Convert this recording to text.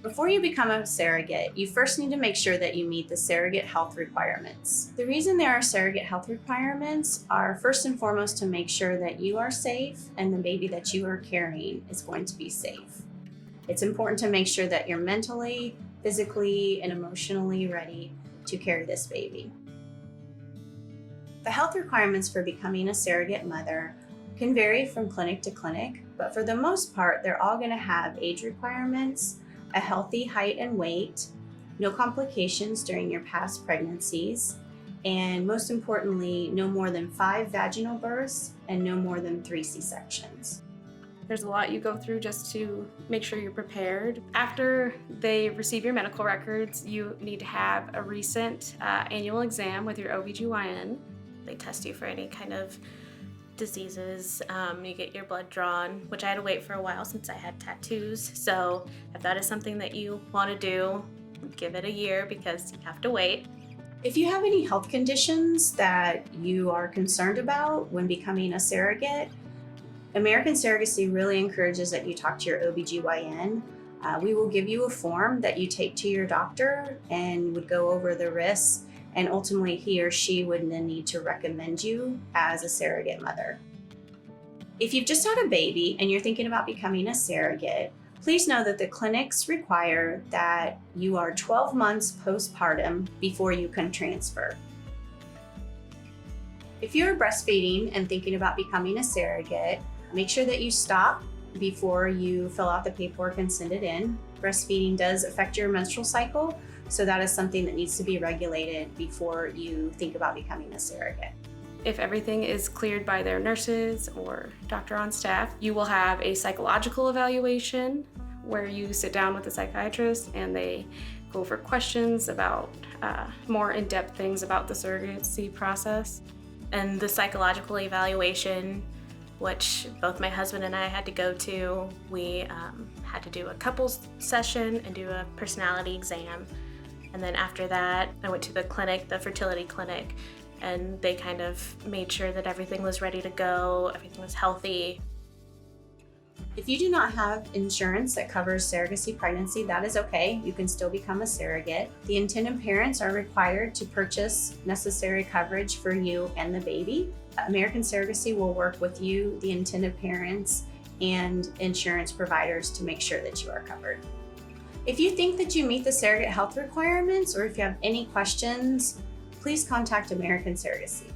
Before you become a surrogate, you first need to make sure that you meet the surrogate health requirements. The reason there are surrogate health requirements are first and foremost to make sure that you are safe and the baby that you are carrying is going to be safe. It's important to make sure that you're mentally, physically, and emotionally ready to carry this baby. The health requirements for becoming a surrogate mother can vary from clinic to clinic, but for the most part, they're all going to have age requirements, a healthy height and weight, no complications during your past pregnancies, and most importantly, no more than 5 vaginal births and no more than 3 C-sections. There's a lot you go through just to make sure you're prepared. After they receive your medical records, you need to have a recent annual exam with your OBGYN. They test you for any kind of diseases. You get your blood drawn, which I had to wait for a while since I had tattoos. So if that is something that you want to do, give it a year because you have to wait. If you have any health conditions that you are concerned about when becoming a surrogate, American Surrogacy really encourages that you talk to your OBGYN. We will give you a form that you take to your doctor and would go over the risks, and ultimately he or she would then need to recommend you as a surrogate mother. If you've just had a baby and you're thinking about becoming a surrogate, please know that the clinics require that you are 12 months postpartum before you can transfer. If you're breastfeeding and thinking about becoming a surrogate, make sure that you stop before you fill out the paperwork and send it in. Breastfeeding does affect your menstrual cycle, so that is something that needs to be regulated before you think about becoming a surrogate. If everything is cleared by their nurses or doctor on staff, you will have a psychological evaluation where you sit down with a psychiatrist and they go over questions about more in-depth things about the surrogacy process. And the psychological evaluation, which both my husband and I had to go to, we had to do a couples session and do a personality exam. And then after that, I went to the clinic, the fertility clinic, and they kind of made sure that everything was ready to go, everything was healthy. If you do not have insurance that covers surrogacy pregnancy, that is okay. You can still become a surrogate. The intended parents are required to purchase necessary coverage for you and the baby. American Surrogacy will work with you, the intended parents, and insurance providers to make sure that you are covered. If you think that you meet the surrogate health requirements or if you have any questions, please contact American Surrogacy.